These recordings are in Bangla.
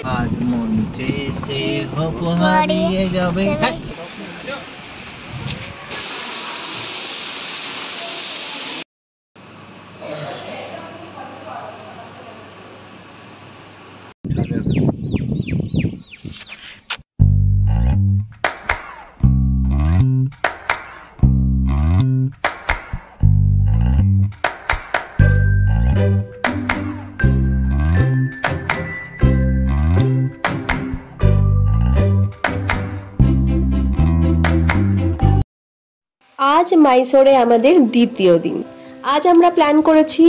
আজ মন চেয়েছে হোপ হারিয়ে যাবে। আজ মাইসোরে আমাদের দ্বিতীয় দিন। আজ আমরা প্ল্যান করেছি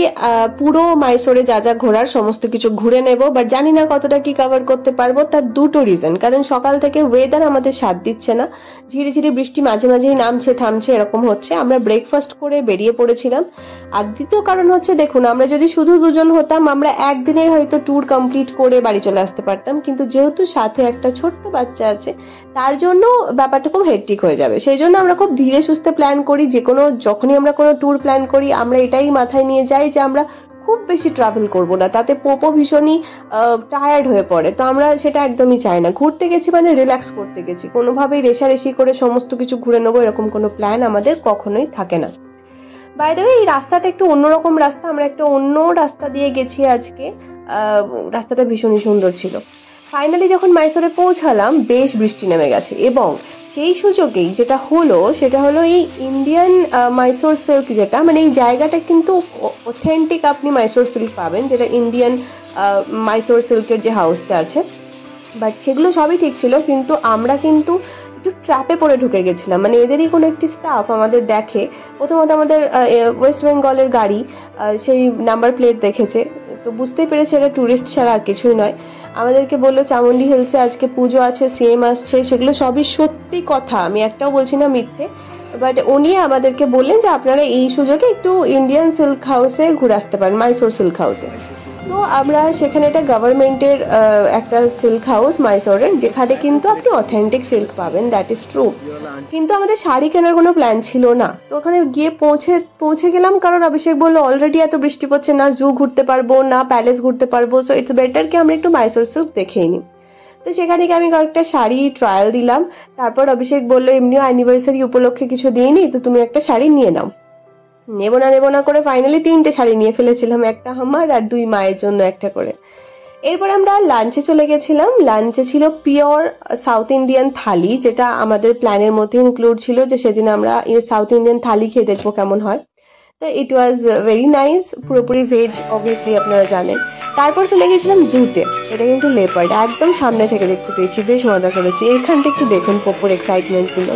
পুরো মাইসোরে যা যা ঘোরার সমস্ত কিছু ঘুরে নেব, বাট জানি না কতটা কি কভার করতে পারবো। তার দুটো রিজন, কারণ সকাল থেকে ওয়েদার আমাদের সাথ দিচ্ছে না, ঝিরিঝিরি বৃষ্টি মাঝে মাঝেই নামছে থামছে এরকম হচ্ছে। আমরা ব্রেকফাস্ট করে বেরিয়ে পড়েছিলাম। আর দ্বিতীয় কারণ হচ্ছে, দেখুন আমরা যদি শুধু দুজন হতাম আমরা একদিনের হয়তো ট্যুর কমপ্লিট করে বাড়ি চলে আসতে পারতাম, কিন্তু যেহেতু সাথে একটা ছোট্ট বাচ্চা আছে তার জন্য ব্যাপারটা খুব হেক্টিক হয়ে যাবে। সেই জন্য আমরা খুব ধীরে সুস্থে প্ল্যান করি। যখনই আমরা কোনো ট্যুর প্ল্যান করি আমরা এটাই মাথায় নিয়ে যাই যে আমরা খুব বেশি ট্রাভেল করব না, তাতে পোপো ভীষণই টায়ার্ড হয়ে পড়ে। তো আমরা সেটা একদমই চাই না। ঘুরতে গেছি মানে রিল্যাক্স করতে গেছি, কোনোভাবেই রেশারেশি করে সমস্ত কিছু ঘুরে নেবো এরকম কোনো প্ল্যান আমাদের কখনোই থাকে না। বাই দ্য ওয়ে, এই রাস্তাটা একটু অন্যরকম রাস্তা, আমরা একটা অন্য রাস্তা দিয়ে গেছি আজকে। রাস্তাটা ভীষণই সুন্দর ছিল। ফাইনালি যখন মাইসোরে পৌঁছালাম বেশ বৃষ্টি নেমে গেছে, এবং সেই সুযোগেই যেটা হলো সেটা হলো এই ইন্ডিয়ান মাইসোর সিল্ক, যেটা মানে এই জায়গাটা কিন্তু অথেন্টিক আপনি মাইসোর সিল্ক পাবেন, যেটা ইন্ডিয়ান মাইসোর সিল্কের যে হাউসটা আছে। বাট সেগুলো সবই ঠিক ছিল, কিন্তু আমরা কিন্তু একটু ট্র্যাপে পড়ে ঢুকে গেছিলাম। মানে এদেরই কোনো একটি স্টাফ আমাদের দেখে, প্রথমত আমাদের ওয়েস্ট বেঙ্গলের গাড়ি, সেই নাম্বার প্লেট দেখেছে, তো বুঝতেই পেরেছে এটা ট্যুরিস্ট ছাড়া আর কিছুই নয়। আমাদেরকে বললো চামুন্ডি হিলসে আজকে পুজো আছে, সিএম আসছে, সেগুলো সবই সত্যি কথা, আমি একটাও বলছি না মিথ্যে। বাট উনি আমাদেরকে বললেন যে আপনারা এই সুযোগে একটু ইন্ডিয়ান সিল্ক হাউসে ঘুরে আসতে পারেন, মাইসোর সিল্ক হাউসে। তো আমরা সেখানে, এটা গভর্নমেন্টের একটা সিল্ক হাউস মাইসোরের, যেখানে কিন্তু আপনি অথেন্টিক সিল্ক পাবেন, দ্যাট ইজ ট্রু। কিন্তু আমাদের শাড়ি কেনার কোনো প্ল্যান ছিল না। তো ওখানে গিয়ে পৌঁছে গেলাম, কারণ অভিষেক বললো অলরেডি এত বৃষ্টি পড়ছে, না জু ঘুরতে পারবো না প্যালেস ঘুরতে পারবো, সো ইটস বেটার কি আমরা একটু মাইসোর সিল্ক দেখেই নিই। তো সেখানে গিয়ে আমি কয়েকটা শাড়ি ট্রায়াল দিলাম। তারপর অভিষেক বললো এমনিও অ্যানিভার্সারি উপলক্ষে কিছু দিইনি, তো তুমি একটা শাড়ি নিয়ে নাও। নেবো না করে ফাইনালি 3টে শাড়ি নিয়ে ফেলেছিলাম, একটা আমার আর 2 মায়ের জন্য একটা করে। এরপর আমরা লাঞ্চে চলে গেছিলাম। লাঞ্চে ছিল পিওর সাউথ ইন্ডিয়ান থালি, যেটা আমাদের প্ল্যানের মধ্যে ইনক্লুড ছিল যে সেদিন আমরা সাউথ ইন্ডিয়ান থালি খেয়ে দেখবো কেমন হয়। তো ইট ওয়াজ ভেরি নাইস, পুরোপুরি ভেজ অবভিয়াসলি আপনারা জানেন। তারপর চলে গেছিলাম জুতে, এটা কিন্তু লেপার্ড, একদম সামনে থেকে দেখতে পেয়েছি, বেশ মজা করেছি। এইখানটা একটু দেখুন পোপোর এক্সাইটমেন্ট গুলো।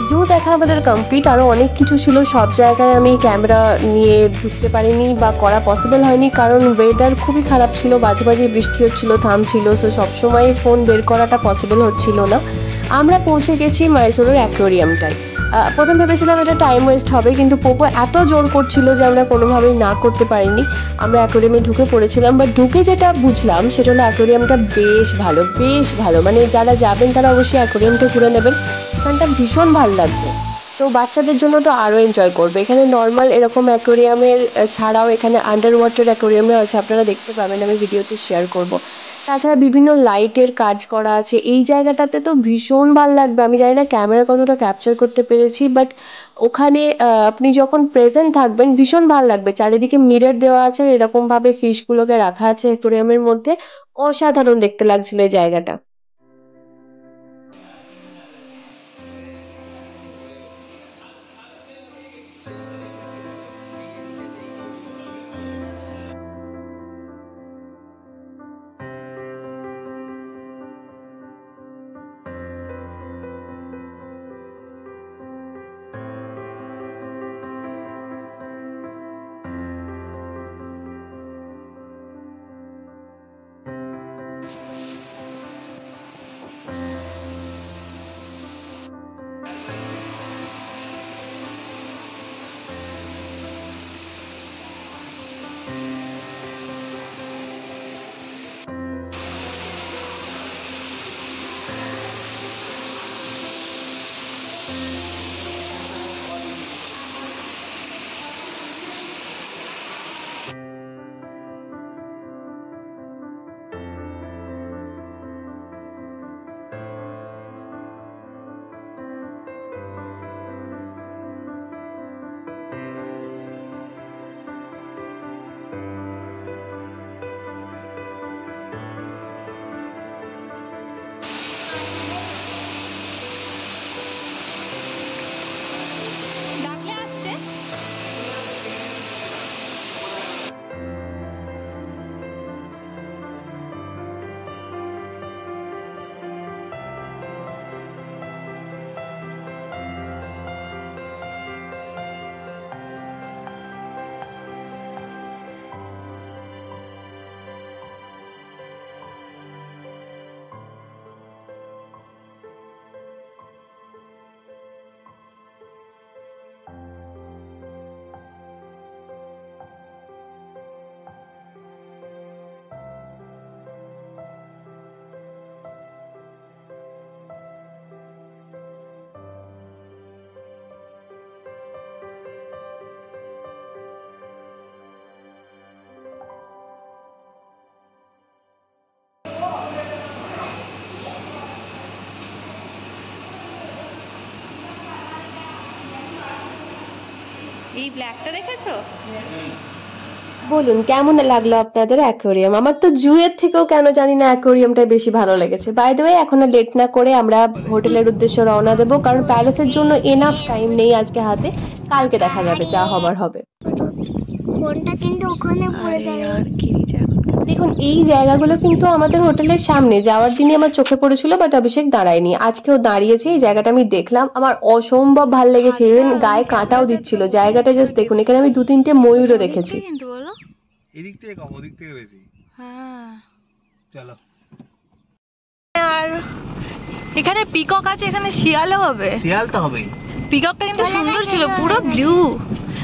জু দেখা আমাদের কমপ্লিট। আরো অনেক কিছু ছিল, সব জায়গায় আমি ক্যামেরা নিয়ে ঢুকতে পারিনি বা করা পসিবল হয়নি, কারণ ওয়েদার খুবই খারাপ ছিল, মাঝে মাঝে বৃষ্টি হচ্ছিল থামছিল, সো সবসময় ফোন বের করাটা পসিবল হচ্ছিল না। আমরা পৌঁছে গেছি মাইসোরের অ্যাকোয়ারিয়ামটায়। প্রথম ভেবেছিলাম এটা টাইম ওয়েস্ট হবে, কিন্তু পোপো এত জোর করছিল যে আমরা কোনোভাবেই না করতে পারিনি। আমরা অ্যাকোয়ারিয়ামে ঢুকে পড়েছিলাম, বাট ঢুকে যেটা বুঝলাম সেটা হলো অ্যাকোয়ারিয়ামটা বেশ ভালো, মানে যারা যাবেন তারা অবশ্যই অ্যাকোয়ারিয়ামটা ঘুরে নেবেন, এখানটা ভীষণ ভালো লাগবে। তো বাচ্চাদের জন্য তো আরো এনজয় করবে। এখানে নর্মাল এরকম অ্যাকোরিয়ামের ছাড়াও এখানে আন্ডার ওয়াটার অ্যাকোরিয়ামও আছে, আপনারা দেখতে পাবেন, আমি ভিডিওতে শেয়ার করব। তাছাড়া বিভিন্ন লাইটের কাজ করা আছে এই জায়গাটাতে, তো ভীষণ ভালো লাগবে। আমি জানি না ক্যামেরা কতটা ক্যাপচার করতে পেরেছি, বাট ওখানে আপনি যখন প্রেজেন্ট থাকবেন ভীষণ ভালো লাগবে। চারিদিকে মিরর দেওয়া আছে, এরকম ভাবে ফিশ গুলোকে রাখা আছে অ্যাকোরিয়ামের মধ্যে। অসাধারণ দেখতে লাগছিল এই জায়গাটা। এই ব্ল্যাকটা দেখেছো? বলুন কেমন লাগলো আপনাদের অ্যাকোরিয়াম? আমার তো জুয়ের থেকেও কেন জানি না অ্যাকোরিয়ামটাই বেশি ভালো লেগেছে। বাই দ্য ওয়ে, এখন আর লেট না করে আমরা হোটেলের উদ্দেশ্যে রওনা দেবো, কারণ প্যালেসের জন্য এনাফ টাইম নেই আজকে হাতে। কালকে দেখা যাবে, যা হবার হবে। ফোনটা কিন্তু ওখানে পড়ে যাবে। দেখুন, এই জায়গাগুলো কিন্তু আমাদের হোটেলের সামনে। যাওয়ার দিনই আমার চোখে পড়েছিল, বাট অভিষেক দাঁড়ায়নি, আজকেও দাঁড়িয়েছে। এই জায়গাটা আমি দেখলাম, আমার অসম্ভব ভালো লেগেছে। ইভেন গায়ে কাঁটাও দিচ্ছিল। জায়গাটা জাস্ট দেখুন, এখানে আমি 2-3টে ময়ূরও দেখেছি। কিন্তু বলো, এদিক থেকে কম, ওদিক থেকে বেশি। হ্যাঁ। চলো। আর এখানে পিকক আছে, এখানে শিয়ালও হবে। শিয়াল তো হবেই। পিককটা কিন্তু সুন্দর ছিল, পুরো ব্লু।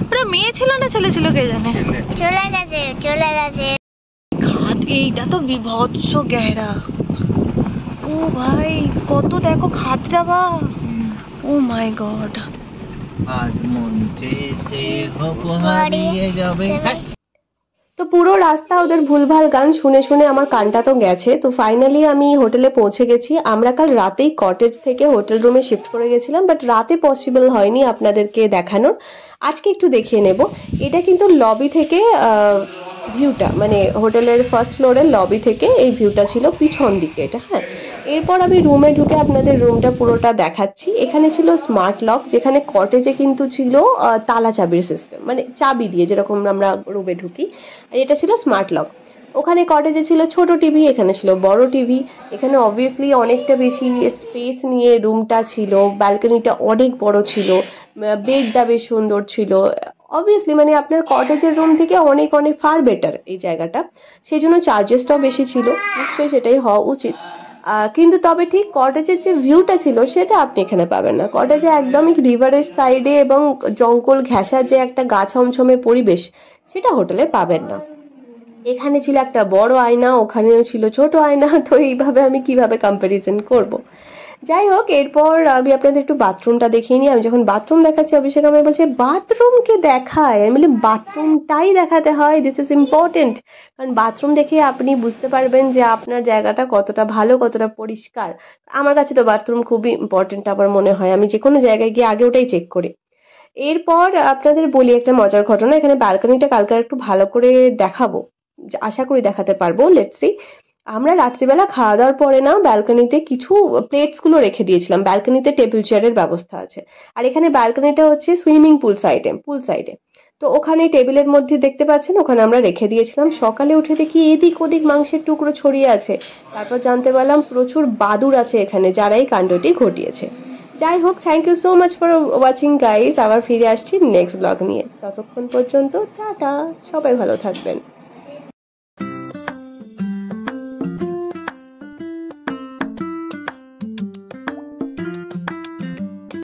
পুরো মেয়ে ছিল না ছেলে ছিল কে জানে। চলে গেছে, চলে গেছে। খাদ, এইটা তো বিভৎস গেরা। ও ভাই, কত দেখো খাদটা বা। ও মাই গড। আজ মন চেয়েছে হোপ হারিয়ে যাবে। তো পুরো রাস্তা ওদের ভুলভাল গান শুনে শুনে আমার কানটা তো গেছে। তো ফাইনালি আমি হোটেলে পৌঁছে গেছি। আমরা কাল রাতেই কটেজ থেকে হোটেল রুমে শিফট করে গেছিলাম, বাট রাতে পসিবল হয়নি আপনাদেরকে দেখানোর। আজকে একটু দেখিয়ে নেব। এটা কিন্তু লবি থেকে ভিউটা, মানে হোটেলের ফার্স্ট ফ্লোরের লবি থেকে এই ভিউটা ছিল পিছন দিকে এটা। হ্যাঁ, এরপর আমি রুমে ঢুকে আপনাদের রুমটা পুরোটা দেখাচ্ছি। এখানে ছিল স্মার্ট লক, যেখানে কটেজে কিন্তু ছিল তালা চাবির সিস্টেম, মানে চাবি দিয়ে যেরকম আমরা রুমে ঢুকি। আর এটা ছিল স্মার্ট লক। ওখানে কটেজে ছিল ছোট টিভি, এখানে ছিল বড় টিভি। এখানে অবভিয়াসলি অনেকটা বেশি স্পেস নিয়ে রুমটা ছিল। ব্যালকনিটা অনেক বড় ছিল। বেডটা বেশ সুন্দর ছিল। অবভিয়াসলি মানে আপনার কটেজের রুম থেকে অনেক অনেক ফার বেটার এই জায়গাটা। সেই জন্য চার্জেসটাও বেশি ছিল, নিশ্চয়ই সেটাই হওয়া উচিত। কিন্তু তবে ঠিক কটেজের যে ভিউটা ছিল সেটা আপনি এখানে পাবেন না। কটেজে একদমই রিভারের সাইডে এবং জঙ্গল ঘেঁষা যে একটা গা ছমছমে পরিবেশ, সেটা হোটেলে পাবেন না। এখানে ছিল একটা বড় আয়না, ওখানেও ছিল ছোট আয়না। তো এইভাবে আমি কিভাবে কম্পারিজন করব? যাই হোক, এরপর আমি আপনাদের একটু বাথরুমটা দেখিয়ে নিই। আমি যখন বাথরুম দেখাচ্ছি, অভিষেক আমায় বলছে বাথরুমকে দেখায়। আমি বলি বাথরুমটাই দেখাতে হয়, দিস ইজ ইম্পর্টেন্ট। কারণ বাথরুম দেখে আপনি বুঝতে পারবেন যে আপনার জায়গাটা কতটা ভালো, কতটা পরিষ্কার। আমার কাছে তো বাথরুম খুবই ইম্পর্টেন্ট আমার মনে হয়। আমি যে কোনো জায়গায় গিয়ে আগে ওটাই চেক করি। এরপর আপনাদের বলি একটা মজার ঘটনা। এখানে ব্যালকনিটা কালকে একটু ভালো করে দেখাবো, আশা করি দেখাতে পারবো, লেটস সি। আমরা রাত্রিবেলা খাওয়া দাওয়ার পরে না ব্যালকনিতে কিছু প্লেটস গুলো রেখে দিয়েছিলাম। ব্যালকনিতে টেবিল চেয়ারের ব্যবস্থা আছে। আর এখানে ব্যালকনিটা হচ্ছে সুইমিং পুল সাইডে। তো ওখানে টেবিলের মধ্যে দেখতে পাচ্ছেন, ওখানে আমরা রেখে দিয়েছিলাম। সকালে উঠে দেখি এদিক ওদিক মাংসের টুকরো ছড়িয়ে আছে। তারপর জানতে পারলাম প্রচুর বাদুড় আছে এখানে, যারা এই কাণ্ডটি ঘটিয়েছে। যাই হোক, thank you so much for watching guys. আবার ফিরে আসছি নেক্সট ব্লগ নিয়ে। ততক্ষণ পর্যন্ত টাটা, সবাই ভালো থাকবেন।